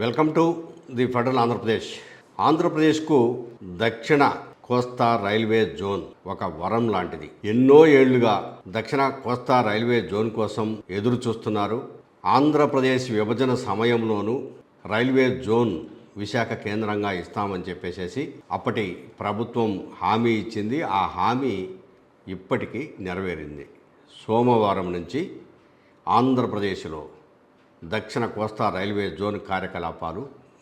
Welcome to the federal Andhra Pradesh. ఆంధ్రప్రదేశ్కు దక్షిణ కోస్తా రైల్వే జోన్ ఒక వరం లాంటిది. ఎన్నో ఏళ్లుగా దక్షిణ కోస్తా రైల్వే జోన్ కోసం ఎదురు చూస్తున్నారు. ఆంధ్రప్రదేశ్ విభజన సమయంలోనూ రైల్వే జోన్ విశాఖ కేంద్రంగా ఇస్తామని చెప్పేసి అప్పటి ప్రభుత్వం హామీ ఇచ్చింది. ఆ హామీ ఇప్పటికీ నెరవేరింది. సోమవారం నుంచి ఆంధ్రప్రదేశ్లో దక్షిణ కోస్తా రైల్వే జోన్ కార్యకలాపాలు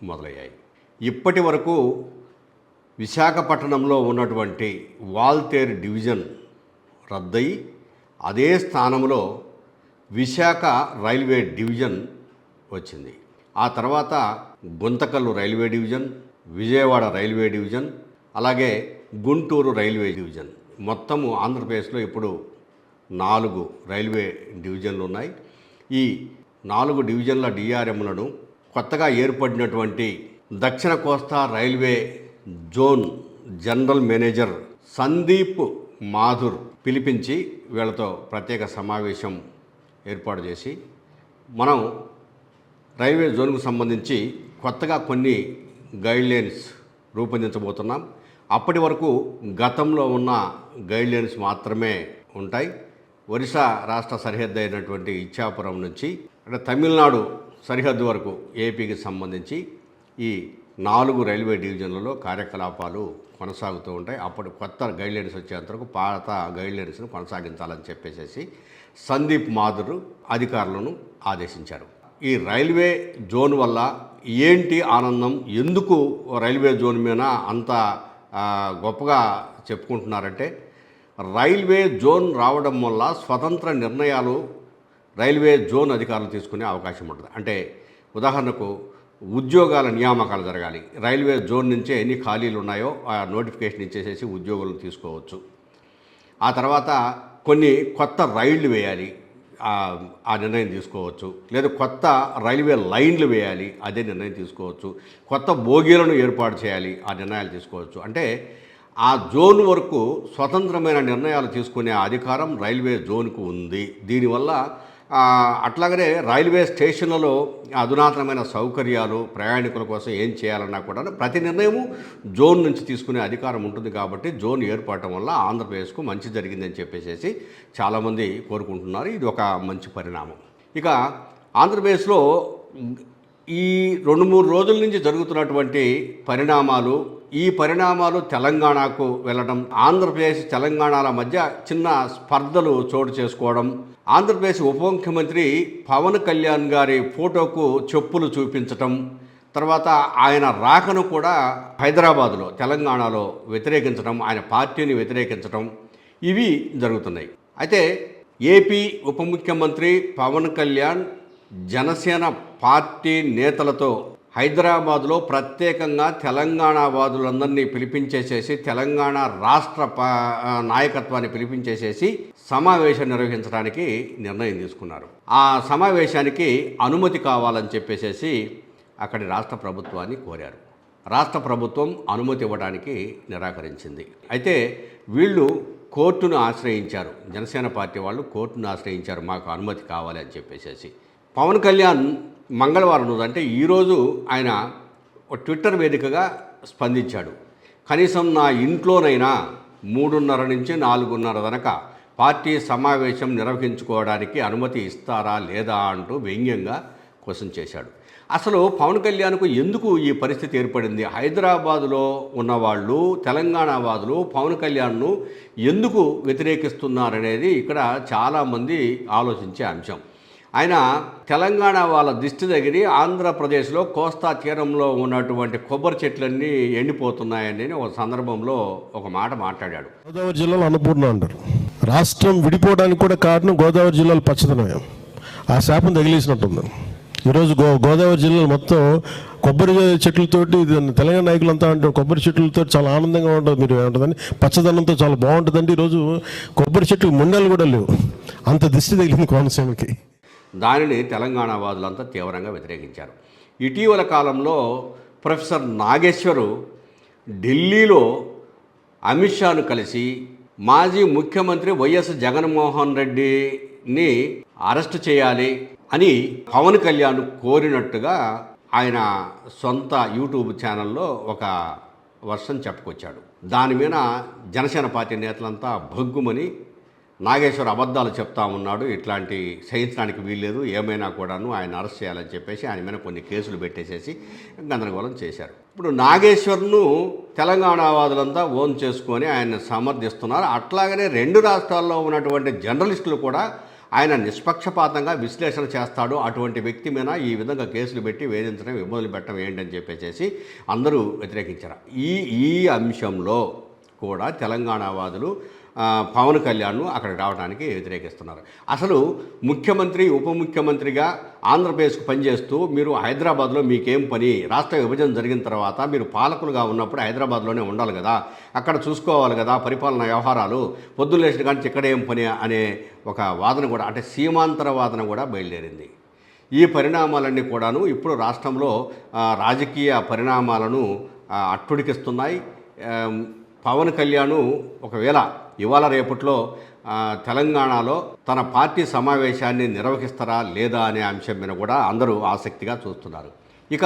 మొదలయ్యాయి. ఇప్పటి వరకు విశాఖపట్నంలో ఉన్నటువంటి వాల్తేరు డివిజన్ రద్దయి అదే స్థానంలో విశాఖ రైల్వే డివిజన్ వచ్చింది. ఆ తర్వాత Guntakal railway division, Vijayawada railway division, అలాగే గుంటూరు రైల్వే డివిజన్, మొత్తము ఆంధ్రప్రదేశ్లో ఇప్పుడు 4 రైల్వే డివిజన్లు ఉన్నాయి. ఈ 4 డివిజన్ల డిఆర్ఎంలను కొత్తగా ఏర్పడినటువంటి దక్షిణ కోస్తా railway zone general manager Sandeep Mathur పిలిపించి వీళ్ళతో ప్రత్యేక సమావేశం ఏర్పాటు చేసి మనం రైల్వే జోన్కు సంబంధించి కొత్తగా కొన్ని గైడ్లైన్స్ రూపొందించబోతున్నాం. అప్పటి వరకు గతంలో ఉన్న గైడ్లైన్స్ మాత్రమే ఉంటాయి. ఒరిస్సా రాష్ట్ర సరిహద్దు అయినటువంటి ఇచ్చాపురం నుంచి అంటే తమిళనాడు సరిహద్దు వరకు ఏపీకి సంబంధించి ఈ 4 రైల్వే డివిజన్లలో కార్యకలాపాలు కొనసాగుతూ ఉంటాయి. అప్పుడు కొత్త గైడ్లైన్స్ వచ్చేంత వరకు పాత గైడ్లైన్స్ను కొనసాగించాలని చెప్పేసి సందీప్ మాథుర్ అధికారులను ఆదేశించారు. ఈ రైల్వే జోన్ వల్ల ఏంటి ఆనందం, ఎందుకు రైల్వే జోన్ మీద అంత గొప్పగా చెప్పుకుంటున్నారంటే, రైల్వే జోన్ రావడం వల్ల స్వతంత్ర నిర్ణయాలు రైల్వే జోన్ అధికారులు తీసుకునే అవకాశం ఉంటుంది. అంటే ఉదాహరణకు ఉద్యోగాల నియామకాలు జరగాలి. రైల్వే జోన్ నుంచే ఎన్ని ఖాళీలు ఉన్నాయో ఆ నోటిఫికేషన్ ఇచ్చేసేసి ఉద్యోగులను తీసుకోవచ్చు. ఆ తర్వాత కొన్ని కొత్త రైళ్లు వేయాలి, ఆ నిర్ణయం తీసుకోవచ్చు. లేదా కొత్త రైల్వే లైన్లు వేయాలి, అదే నిర్ణయం తీసుకోవచ్చు. కొత్త బోగీలను ఏర్పాటు చేయాలి, ఆ నిర్ణయాలు తీసుకోవచ్చు. అంటే ఆ జోన్ వరకు స్వతంత్రమైన నిర్ణయాలు తీసుకునే అధికారం రైల్వే జోన్కు ఉంది. దీనివల్ల అట్లాగనే రైల్వే స్టేషన్లలో అధునాతనమైన సౌకర్యాలు, ప్రయాణికుల కోసం ఏం చేయాలన్నా కూడా ప్రతి నిర్ణయము జోన్ నుంచి తీసుకునే అధికారం ఉంటుంది. కాబట్టి జోన్ ఏర్పడటం వల్ల ఆంధ్రప్రదేశ్కు మంచి జరిగిందని చెప్పేసి చాలామంది కోరుకుంటున్నారు. ఇది ఒక మంచి పరిణామం. ఇక ఆంధ్రప్రదేశ్లో ఈ 2-3 రోజుల నుంచి జరుగుతున్నటువంటి పరిణామాలు, ఈ పరిణామాలు తెలంగాణకు వెళ్ళడం, ఆంధ్రప్రదేశ్ తెలంగాణల మధ్య చిన్న స్పర్ధలు చోటు చేసుకోవడం, ఆంధ్రప్రదేశ్ ఉప ముఖ్యమంత్రి పవన్ కళ్యాణ్ గారి ఫోటోకు చెప్పులు చూపించటం, తర్వాత ఆయన రాకను కూడా హైదరాబాదులో తెలంగాణలో వ్యతిరేకించడం, ఆయన పార్టీని వ్యతిరేకించడం, ఇవి జరుగుతున్నాయి. అయితే ఏపీ ఉప ముఖ్యమంత్రి పవన్ కళ్యాణ్ జనసేన పార్టీ నేతలతో హైదరాబాదులో ప్రత్యేకంగా తెలంగాణ వాదులందరినీ పిలిపించేసేసి, తెలంగాణ రాష్ట్ర నాయకత్వాన్ని పిలిపించేసేసి సమావేశం నిర్వహించడానికి నిర్ణయం తీసుకున్నారు. ఆ సమావేశానికి అనుమతి కావాలని చెప్పేసి అక్కడి రాష్ట్ర ప్రభుత్వాన్ని కోరారు. రాష్ట్ర ప్రభుత్వం అనుమతి ఇవ్వడానికి నిరాకరించింది. అయితే వీళ్ళు కోర్టును ఆశ్రయించారు. జనసేన పార్టీ వాళ్ళు కోర్టును ఆశ్రయించారు, మాకు అనుమతి కావాలి అని చెప్పేసి. పవన్ కళ్యాణ్ మంగళవారం రోజు అంటే ఈరోజు ఆయన ట్విట్టర్ వేదికగా స్పందించాడు. కనీసం నా ఇంట్లోనైనా 3:30 నుంచి 4:30 దాకా పార్టీ సమావేశం నిర్వహించుకోవడానికి అనుమతి ఇస్తారా లేదా అంటూ వ్యంగ్యంగా క్వశ్చన్ చేశాడు. అసలు పవన్ కళ్యాణ్కు ఎందుకు ఈ పరిస్థితి ఏర్పడింది? హైదరాబాదులో ఉన్నవాళ్ళు, తెలంగాణ వాదులు పవన్ కళ్యాణ్ను ఎందుకు వ్యతిరేకిస్తున్నారనేది ఇక్కడ చాలామంది ఆలోచించే అంశం. ఆయన తెలంగాణ వాళ్ళ దిష్టి తగిలి ఆంధ్రప్రదేశ్లో కోస్తా తీరంలో ఉన్నటువంటి కొబ్బరి చెట్లన్నీ ఎండిపోతున్నాయని ఒక సందర్భంలో ఒక మాట మాట్లాడాడు. గోదావరి జిల్లాలో అన్నపూర్ణ అంటారు. రాష్ట్రం విడిపోవడానికి కూడా కారణం గోదావరి జిల్లాలో పచ్చదనం. ఆ శాపం తగిలేసినట్టుంది. ఈరోజు గోదావరి జిల్లాలో మొత్తం కొబ్బరి చెట్లతోటి, తెలంగాణ నాయకులంతా అంటారు కొబ్బరి చెట్లతో చాలా ఆనందంగా ఉంటుంది, మీరు ఏమంటుందని పచ్చదనంతో చాలా బాగుంటుందండి. ఈరోజు కొబ్బరి చెట్లు ముండలు కూడా లేవు, అంత దిష్టి తగిలింది కోనసీమకి. దానిని తెలంగాణ వాదులంతా తీవ్రంగా వ్యతిరేకించారు. ఇటీవల కాలంలో ప్రొఫెసర్ నాగేశ్వరు ఢిల్లీలో అమిత్ షాను కలిసి మాజీ ముఖ్యమంత్రి వైఎస్ జగన్మోహన్ రెడ్డిని అరెస్టు చేయాలి అని పవన్ కళ్యాణ్ కోరినట్టుగా ఆయన సొంత యూట్యూబ్ ఛానల్లో ఒక వర్షన్ చెప్పుకొచ్చాడు. దాని మీద జనసేన పార్టీ నేతలంతా భగ్గుమని నాగేశ్వర్ అబద్ధాలు చెప్తా ఉన్నాడు, ఇట్లాంటి సహించడానికి వీల్లేదు, ఏమైనా కూడాను ఆయన అరెస్ట్ చేయాలని చెప్పేసి ఆయన మీద కొన్ని కేసులు పెట్టేసేసి గందరగోళం చేశారు. ఇప్పుడు నాగేశ్వర్ను తెలంగాణవాదులంతా ఓన్ చేసుకొని ఆయన సమర్థిస్తున్నారు. అట్లాగనే 2 రాష్ట్రాల్లో ఉన్నటువంటి జర్నలిస్టులు కూడా ఆయన నిష్పక్షపాతంగా విశ్లేషణ చేస్తాడు, అటువంటి వ్యక్తి మీద ఈ విధంగా కేసులు పెట్టి వేధించడం, ఇబ్బందులు పెట్టడం ఏంటని చెప్పేసి అందరూ వ్యతిరేకించారు. ఈ అంశంలో కూడా తెలంగాణవాదులు పవన్ కళ్యాణ్ను అక్కడికి రావడానికి వ్యతిరేకిస్తున్నారు. అసలు ముఖ్యమంత్రి ఉప ముఖ్యమంత్రిగా ఆంధ్రప్రదేశ్కు పనిచేస్తూ మీరు హైదరాబాద్లో మీకేం పని, రాష్ట్ర విభజన జరిగిన తర్వాత మీరు పాలకులుగా ఉన్నప్పుడు హైదరాబాద్లోనే ఉండాలి కదా, అక్కడ చూసుకోవాలి కదా పరిపాలన వ్యవహారాలు, పొద్దున్న లేచిన కానీ ఇక్కడ ఏం పని అనే ఒక వాదన కూడా, అంటే సీమాంతర వాదన కూడా బయలుదేరింది. ఈ పరిణామాలన్నీ కూడాను ఇప్పుడు రాష్ట్రంలో రాజకీయ పరిణామాలను అట్టుడికిస్తున్నాయి. పవన్ కళ్యాణ్ ఒకవేళ ఇవాళ రేపట్లో తెలంగాణలో తన పార్టీ సమావేశాన్ని నిర్వహిస్తారా లేదా అనే అంశం మీద కూడా అందరూ ఆసక్తిగా చూస్తున్నారు. ఇక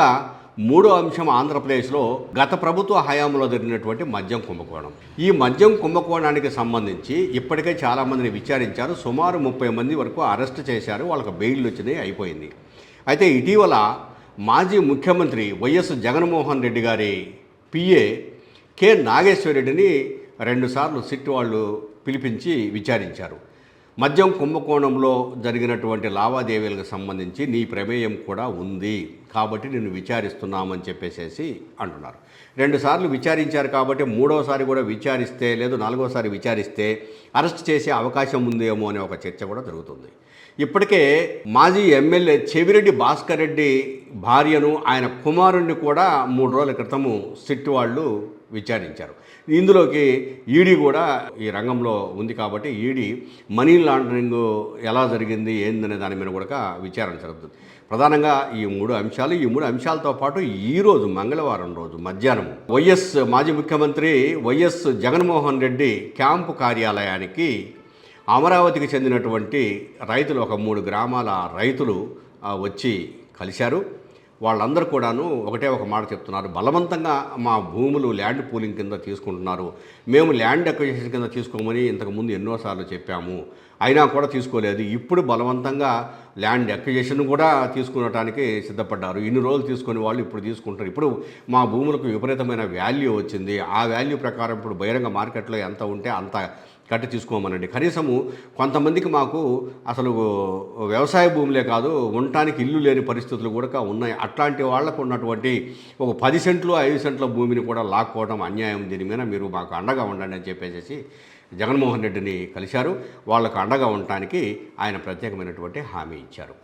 మూడో అంశం ఆంధ్రప్రదేశ్లో గత ప్రభుత్వ హయాంలో జరిగినటువంటి మద్యం కుంభకోణం. ఈ మద్యం కుంభకోణానికి సంబంధించి ఇప్పటికే చాలామందిని విచారించారు. సుమారు 30 మంది వరకు అరెస్ట్ చేశారు, వాళ్ళకి బెయిల్ వచ్చినాయి, అయిపోయింది. అయితే ఇటీవల మాజీ ముఖ్యమంత్రి వైఎస్ జగన్మోహన్ రెడ్డి గారి పిఏ కె నాగేశ్వర్ రెడ్డిని 2 సార్లు సిట్ వాళ్ళు పిలిపించి విచారించారు. మద్యం కుంభకోణంలో జరిగినటువంటి లావాదేవీలకు సంబంధించి నీ ప్రమేయం కూడా ఉంది కాబట్టి నిన్ను విచారిస్తున్నామని చెప్పేసి అంటున్నారు. 2 సార్లు విచారించారు కాబట్టి 3వసారి కూడా విచారిస్తే, లేదు 4వసారి విచారిస్తే అరెస్ట్ చేసే అవకాశం ఉందేమో అనే ఒక చర్చ కూడా జరుగుతుంది. ఇప్పటికే మాజీ ఎమ్మెల్యే చెవిరెడ్డి భాస్కర్ రెడ్డి భార్యను, ఆయన కుమారుణ్ణి కూడా 3 రోజుల క్రితము సిట్ వాళ్ళు విచారించారు. ఇందులోకి ఈడీ కూడా ఈ రంగంలో ఉంది కాబట్టి ఈడీ మనీ లాండరింగ్ ఎలా జరిగింది ఏందనే దాని మీద కూడా విచారణ జరుగుతుంది. ప్రధానంగా ఈ 3 అంశాలు. ఈ 3 అంశాలతో పాటు ఈరోజు మంగళవారం రోజు మధ్యాహ్నం మాజీ ముఖ్యమంత్రి వైఎస్ జగన్మోహన్ రెడ్డి క్యాంపు కార్యాలయానికి అమరావతికి చెందినటువంటి రైతులు, ఒక 3 గ్రామాల రైతులు వచ్చి కలిశారు. వాళ్ళందరూ కూడాను ఒకటే ఒక మాట చెప్తున్నారు, బలవంతంగా మా భూములు ల్యాండ్ పూలింగ్ కింద తీసుకుంటున్నారు, మేము ల్యాండ్ అక్విజిషన్ కింద తీసుకోమని ఇంతకుముందు ఎన్నోసార్లు చెప్పాము, అయినా కూడా తీసుకోలేదు, ఇప్పుడు బలవంతంగా ల్యాండ్ అక్విజిషన్ కూడా తీసుకునడానికి సిద్ధపడ్డారు, ఇన్ని రోజులు తీసుకుని వాళ్ళు ఇప్పుడు తీసుకుంటారు, ఇప్పుడు మా భూములకు విపరీతమైన వాల్యూ వచ్చింది, ఆ వాల్యూ ప్రకారం ఇప్పుడు బహిరంగ మార్కెట్లో ఎంత ఉంటే అంత కట్టి తీసుకోమనండి, కనీసము కొంతమందికి మాకు అసలు వ్యవసాయ భూములే కాదు ఉండటానికి ఇల్లు లేని పరిస్థితులు కూడా ఉన్నాయి, అట్లాంటి వాళ్లకు ఉన్నటువంటి ఒక 10 సెంట్లు 5 సెంట్ల భూమిని కూడా లాక్కోవడం అన్యాయం, దీని మీద మీరు మాకు అండగా ఉండండి అని చెప్పేసి జగన్మోహన్ రెడ్డిని కలిశారు. వాళ్ళకు అండగా ఉండటానికి ఆయన ప్రత్యేకమైనటువంటి హామీ ఇచ్చారు.